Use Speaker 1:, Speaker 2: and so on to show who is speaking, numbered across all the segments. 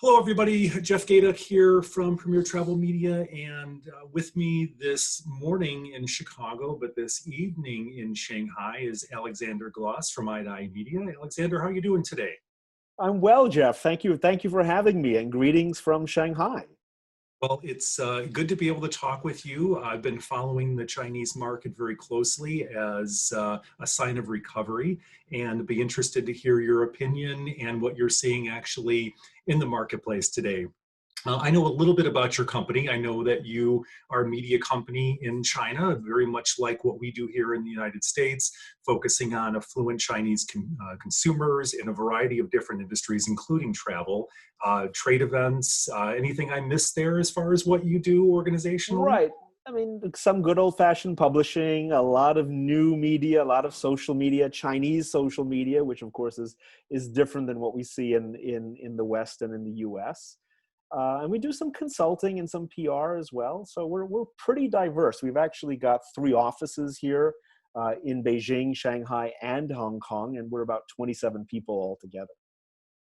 Speaker 1: Hello, everybody. Jeff Gayduk here from Premier Travel Media, and with me this morning in Chicago, but this evening in Shanghai, is Alexander Gloss from i2iMedia. Alexander, how are you doing today?
Speaker 2: I'm well, Jeff. Thank you. Thank you for having me, and greetings from Shanghai.
Speaker 1: Well, it's good to be able to talk with you. I've been following the Chinese market very closely as a sign of recovery, and be interested to hear your opinion and what you're seeing actually in the marketplace today. I know a little bit about your company. I know that you are a media company in China, very much like what we do here in the United States, focusing on affluent Chinese consumers in a variety of different industries, including travel, trade events. Anything I missed there as far as what you do organizationally?
Speaker 2: Right. I mean, some good old-fashioned publishing, a lot of new media, a lot of social media, Chinese social media, which of course is different than what we see in the West and in the US. And we do some consulting and some PR as well. So we're pretty diverse. We've actually got 3 offices here in Beijing, Shanghai, and Hong Kong, and we're about 27 people altogether.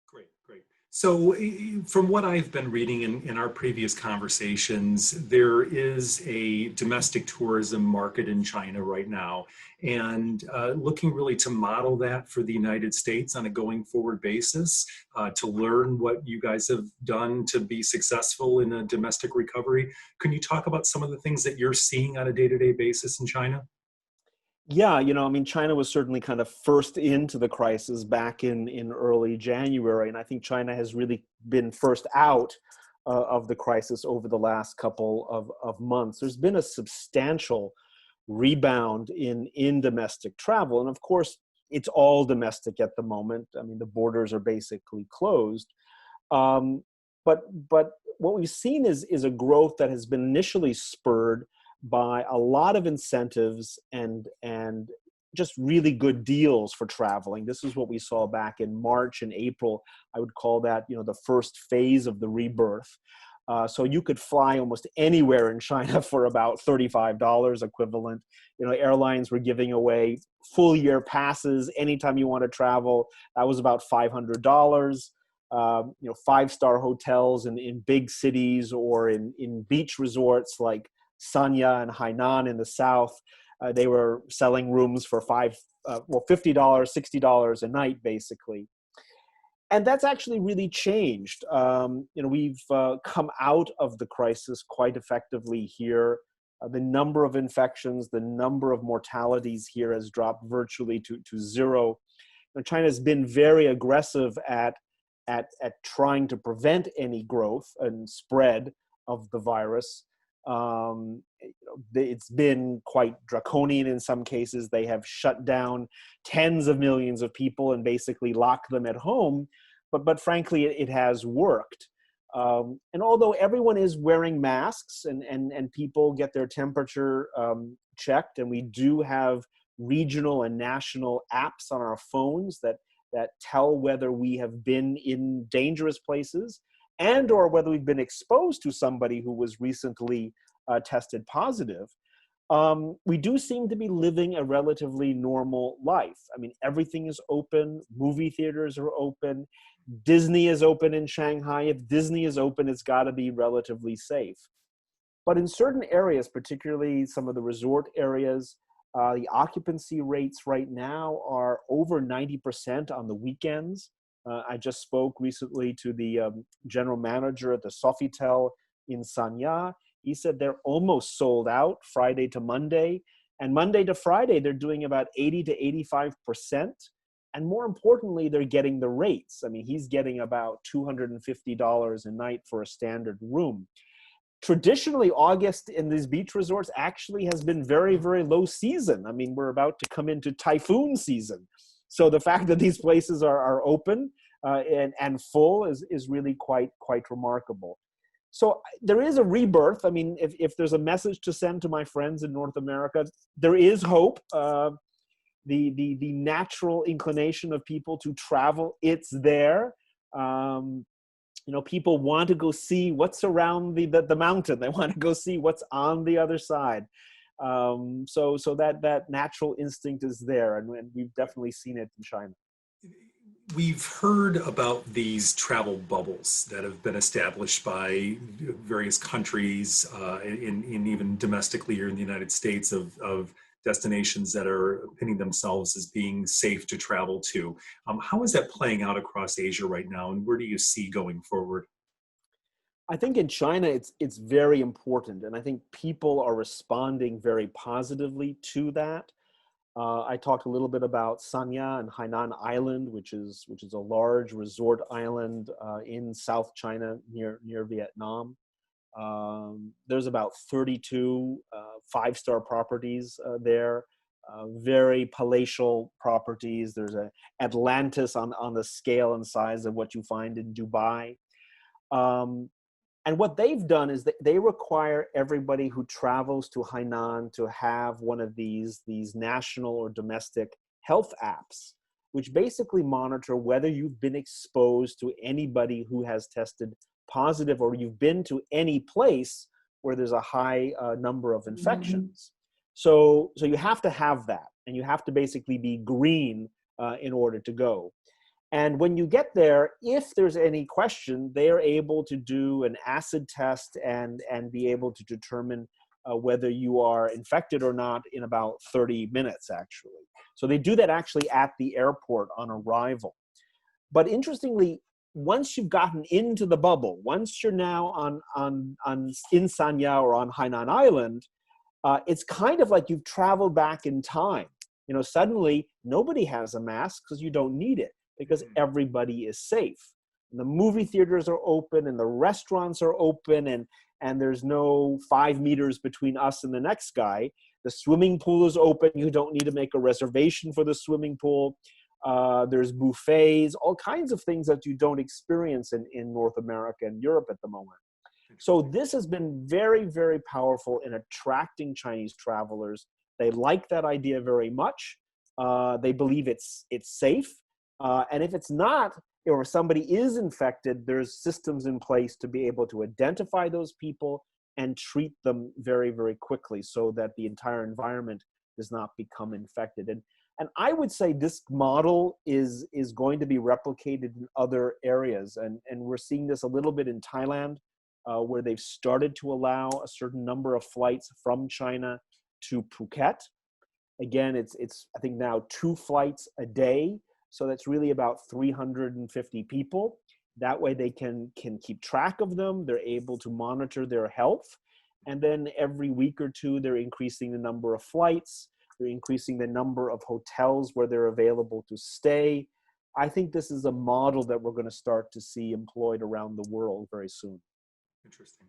Speaker 1: Great, great. So, from what I've been reading in our previous conversations, there is a domestic tourism market in China right now, and looking really to model that for the United States on a going forward basis, to learn what you guys have done to be successful in a domestic recovery. Can you talk about some of the things that you're seeing on a day-to-day basis in China?
Speaker 2: Yeah, I mean, China was certainly kind of first into the crisis back in early January, and I think China has really been first out of the crisis over the last couple of months. There's been a substantial rebound in domestic travel, and of course, it's all domestic at the moment. I mean, the borders are basically closed. Um, but what we've seen is a growth that has been initially spurred by a lot of incentives and just really good deals for traveling. This is what we saw back in March and April. I would call that, the first phase of the rebirth. So you could fly almost anywhere in China for about $35 equivalent. Airlines were giving away full year passes anytime you want to travel. That was about $500. 5-star hotels in big cities or in beach resorts like Sanya and Hainan in the south. They were selling rooms for $50, $60 a night, basically. And that's actually really changed. We've come out of the crisis quite effectively here. The number of infections, the number of mortalities here has dropped virtually to zero. China has been very aggressive at trying to prevent any growth and spread of the virus. It's been quite draconian in some cases. They have shut down tens of millions of people and basically locked them at home. But frankly, it has worked. And although everyone is wearing masks and people get their temperature checked, and we do have regional and national apps on our phones that tell whether we have been in dangerous places and or whether we've been exposed to somebody who was recently tested positive, we do seem to be living a relatively normal life. I mean, everything is open. Movie theaters are open. Disney is open in Shanghai. If Disney is open, it's got to be relatively safe. But in certain areas, particularly some of the resort areas, the occupancy rates right now are over 90% on the weekends. I just spoke recently to the general manager at the Sofitel in Sanya. He said they're almost sold out Friday to Monday. And Monday to Friday, they're doing about 80 to 85%. And more importantly, they're getting the rates. I mean, he's getting about $250 a night for a standard room. Traditionally, August in these beach resorts actually has been very, very low season. I mean, we're about to come into typhoon season. So the fact that these places are open and full is really quite remarkable. So there is a rebirth. I mean, if there's a message to send to my friends in North America, there is hope. The natural inclination of people to travel, it's there. People want to go see what's around the mountain. They want to go see what's on the other side. So that natural instinct is there, and we've definitely seen it in China.
Speaker 1: We've heard about these travel bubbles that have been established by various countries, in even domestically here in the United States, of destinations that are pinning themselves as being safe to travel to. How is that playing out across Asia right now, and where do you see going forward?
Speaker 2: I think in China, it's very important, and I think people are responding very positively to that. I talked a little bit about Sanya and Hainan Island, which is a large resort island in South China near Vietnam. There's about 32 five-star properties there, very palatial properties. There's a Atlantis on the scale and size of what you find in Dubai. Um, and what they've done is that they require everybody who travels to Hainan to have one of these national or domestic health apps, which basically monitor whether you've been exposed to anybody who has tested positive, or you've been to any place where there's a high number of infections. So you have to have that, and you have to basically be green in order to go. And when you get there, if there's any question, they are able to do an acid test and be able to determine whether you are infected or not in about 30 minutes, actually. So they do that actually at the airport on arrival. But interestingly, once you've gotten into the bubble, once you're now in Sanya or on Hainan Island, it's kind of like you've traveled back in time. You know, suddenly nobody has a mask because you don't need it, because everybody is safe. And the movie theaters are open and the restaurants are open, and there's no 5 meters between us and the next guy. The swimming pool is open. You don't need to make a reservation for the swimming pool. There's buffets, all kinds of things that you don't experience in North America and Europe at the moment. So this has been very, very powerful in attracting Chinese travelers. They like that idea very much. They believe it's safe. And if it's not, or if somebody is infected, there's systems in place to be able to identify those people and treat them very, very quickly so that the entire environment does not become infected. And I would say this model is going to be replicated in other areas. And we're seeing this a little bit in Thailand, where they've started to allow a certain number of flights from China to Phuket. Again, it's I think now 2 flights a day. So that's really about 350 people. That way they can keep track of them. They're able to monitor their health. And then every week or two, they're increasing the number of flights. They're increasing the number of hotels where they're available to stay. I think this is a model that we're going to start to see employed around the world very soon.
Speaker 1: Interesting.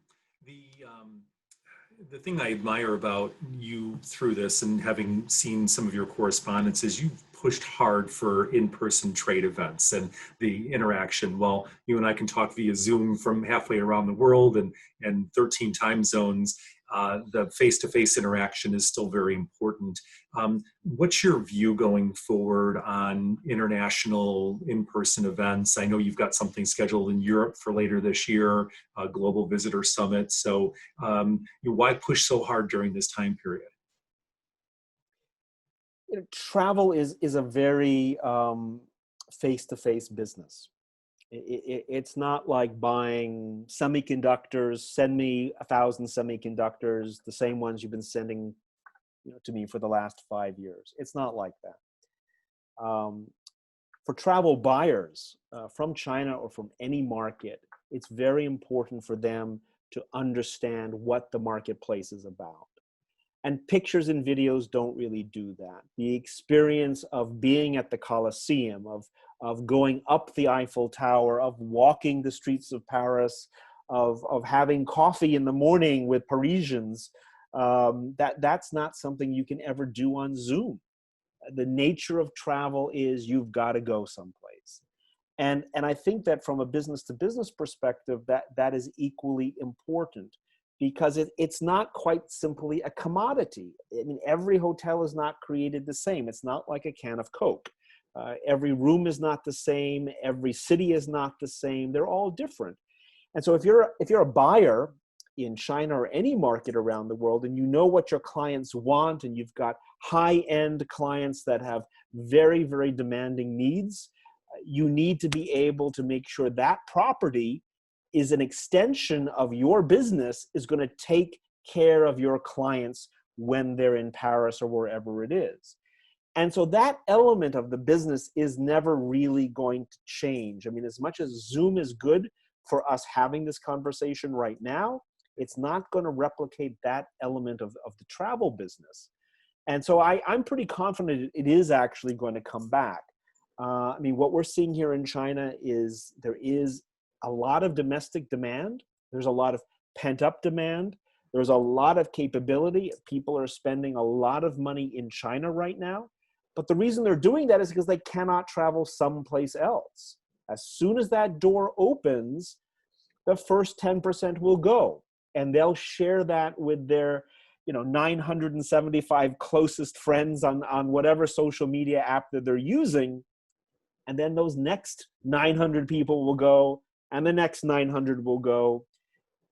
Speaker 1: The thing I admire about you through this, and having seen some of your correspondence, is you've pushed hard for in-person trade events and the interaction. While you and I can talk via Zoom from halfway around the world and 13 time zones, the face-to-face interaction is still very important. What's your view going forward on international in-person events? I know you've got something scheduled in Europe for later this year, a Global Visitor Summit. So why push so hard during this time period?
Speaker 2: Travel is a very face-to-face business. It's not like buying semiconductors. Send me 1,000 semiconductors, the same ones you've been sending to me for the last 5 years. It's not like that. For travel buyers from China or from any market, it's very important for them to understand what the marketplace is about. And pictures and videos don't really do that. The experience of being at the Colosseum, of going up the Eiffel Tower, of walking the streets of Paris, of having coffee in the morning with Parisians, that's not something you can ever do on Zoom. The nature of travel is you've got to go someplace. And I think that from a business to business perspective, that is equally important, because it's not quite simply a commodity. I mean, every hotel is not created the same. It's not like a can of Coke. Every room is not the same. Every city is not the same. They're all different. And so if you're a buyer, in China or any market around the world, and you know what your clients want, and you've got high-end clients that have very, very demanding needs, you need to be able to make sure that property is an extension of your business, is going to take care of your clients when they're in Paris or wherever it is. And so that element of the business is never really going to change. I mean, as much as Zoom is good for us having this conversation right now, it's not going to replicate that element of the travel business. And so I'm pretty confident it is actually going to come back. I mean, what we're seeing here in China is there is a lot of domestic demand. There's a lot of pent-up demand. There's a lot of capability. People are spending a lot of money in China right now. But the reason they're doing that is because they cannot travel someplace else. As soon as that door opens, the first 10% will go. And they'll share that with their 975 closest friends on whatever social media app that they're using. And then those next 900 people will go, and the next 900 will go.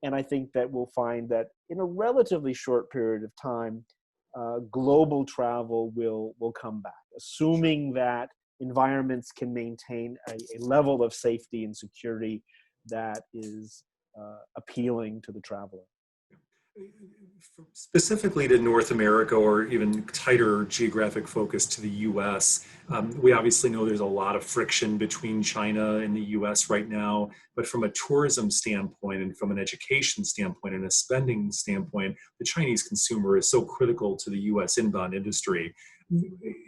Speaker 2: And I think that we'll find that in a relatively short period of time, global travel will come back, assuming that environments can maintain a level of safety and security that is appealing to the traveler.
Speaker 1: Specifically to North America, or even tighter geographic focus to the US, we obviously know there's a lot of friction between China and the US right now, but from a tourism standpoint and from an education standpoint and a spending standpoint, the Chinese consumer is so critical to the US inbound industry.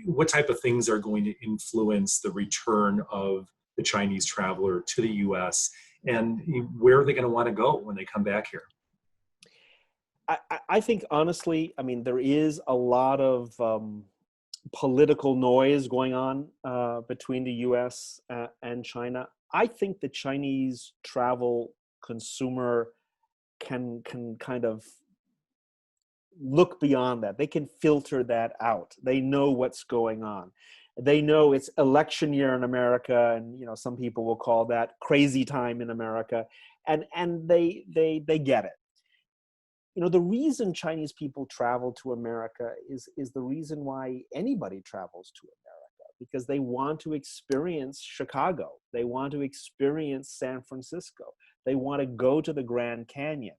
Speaker 1: What type of things are going to influence the return of the Chinese traveler to the US, and where are they going to want to go when they come back here?
Speaker 2: I think, honestly, I mean, there is a lot of political noise going on between the US and China. I think the Chinese travel consumer can kind of look beyond that. They can filter that out. They know what's going on. They know it's election year in America, and some people will call that crazy time in America, and they get it. The reason Chinese people travel to America is the reason why anybody travels to America, because they want to experience Chicago. They want to experience San Francisco. They want to go to the Grand Canyon.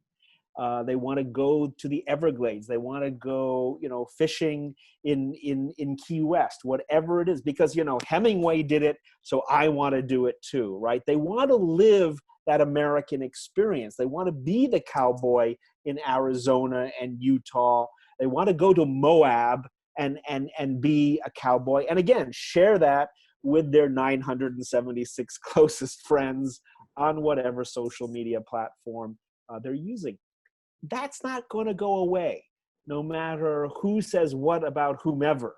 Speaker 2: They want to go to the Everglades. They want to go, fishing in Key West, whatever it is, because, Hemingway did it, so I want to do it too, right? They want to live that American experience. They want to be the cowboy in Arizona and Utah. They want to go to Moab and be a cowboy. And again, share that with their 976 closest friends on whatever social media platform they're using. That's not going to go away, no matter who says what about whomever.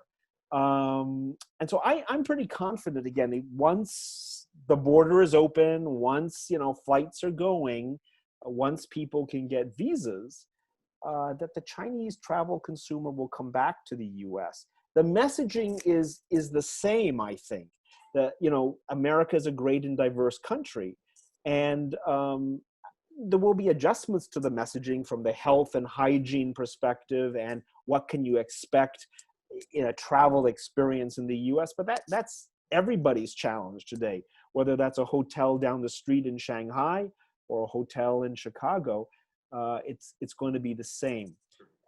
Speaker 2: And so I'm pretty confident, again, once the border is open, once flights are going, once people can get visas, that the Chinese travel consumer will come back to the US. The messaging is the same, I think. That America is a great and diverse country, and there will be adjustments to the messaging from the health and hygiene perspective, and what can you expect in a travel experience in the US. But that's everybody's challenge today, whether that's a hotel down the street in Shanghai or a hotel in Chicago. It's going to be the same.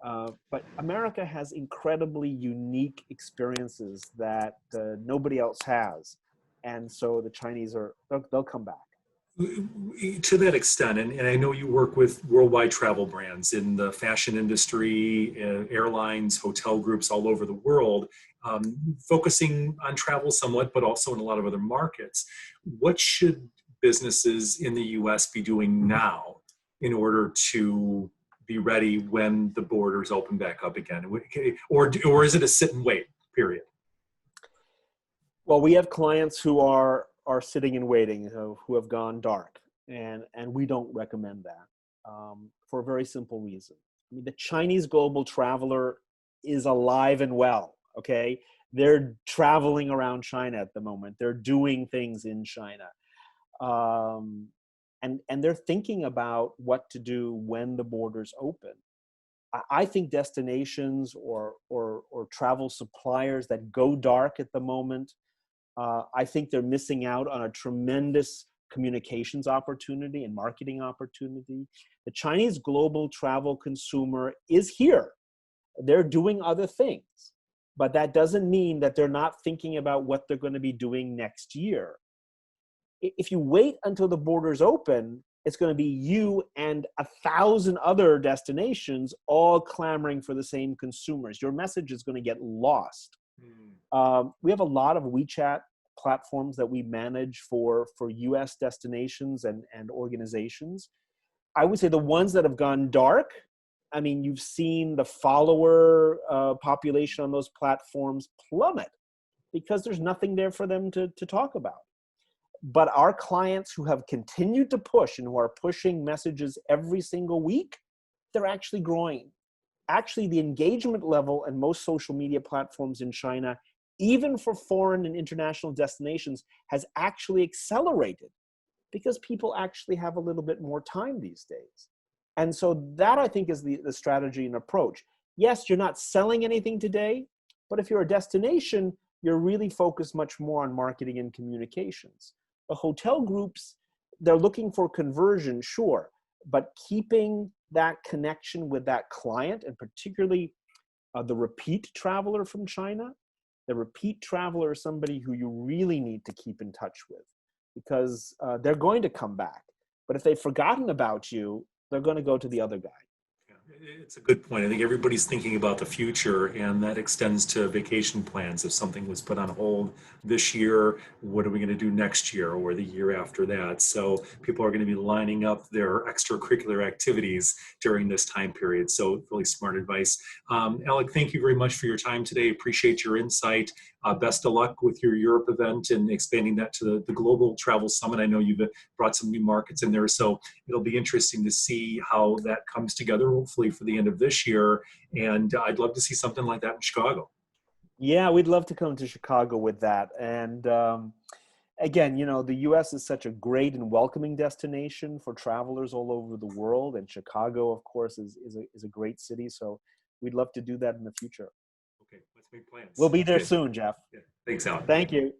Speaker 2: But America has incredibly unique experiences that nobody else has. And so the Chinese they'll come back.
Speaker 1: To that extent, and I know you work with worldwide travel brands in the fashion industry, airlines, hotel groups all over the world, focusing on travel somewhat, but also in a lot of other markets. What should businesses in the US be doing now in order to be ready when the borders open back up again? Or is it a sit and wait period?
Speaker 2: Well, we have clients who are sitting and waiting, who have gone dark, and we don't recommend that for a very simple reason. I mean, the Chinese global traveler is alive and well, okay? They're traveling around China at the moment. They're doing things in China. and they're thinking about what to do when the borders open. I think destinations or travel suppliers that go dark at the moment, I think they're missing out on a tremendous communications opportunity and marketing opportunity. The Chinese global travel consumer is here. They're doing other things, but that doesn't mean that they're not thinking about what they're going to be doing next year. If you wait until the borders open, it's going to be you and 1,000 other destinations all clamoring for the same consumers. Your message is going to get lost. We have a lot of WeChat platforms that we manage for US destinations and organizations. I would say the ones that have gone dark, I mean, you've seen the follower population on those platforms plummet because there's nothing there for them to talk about. But our clients who have continued to push and who are pushing messages every single week, they're actually growing. Actually, the engagement level in most social media platforms in China, even for foreign and international destinations, has actually accelerated because people actually have a little bit more time these days. And so that, I think, is the strategy and approach. Yes, you're not selling anything today, but if you're a destination, you're really focused much more on marketing and communications. The hotel groups, they're looking for conversion, sure, but keeping that connection with that client, and particularly the repeat traveler from China. The repeat traveler is somebody who you really need to keep in touch with because they're going to come back. But if they've forgotten about you, they're going to go to the other guy.
Speaker 1: It's a good point. I think everybody's thinking about the future, and that extends to vacation plans. If something was put on hold this year, what are we going to do next year or the year after that? So people are going to be lining up their extracurricular activities during this time period. So really smart advice. Alec, thank you very much for your time today. Appreciate your insight. Best of luck with your Europe event and expanding that to the Global Travel Summit. I know you've brought some new markets in there, so it'll be interesting to see how that comes together, hopefully for the end of this year. And I'd love to see something like that in Chicago.
Speaker 2: Yeah, we'd love to come to Chicago with that. And again, you know, the U.S. is such a great and welcoming destination for travelers all over the world. And Chicago, of course, is a great city. So we'd love to do that in the future.
Speaker 1: Okay, let's make plans.
Speaker 2: We'll be there soon, Jeff.
Speaker 1: Yeah. Thanks, Alan.
Speaker 2: Thank you.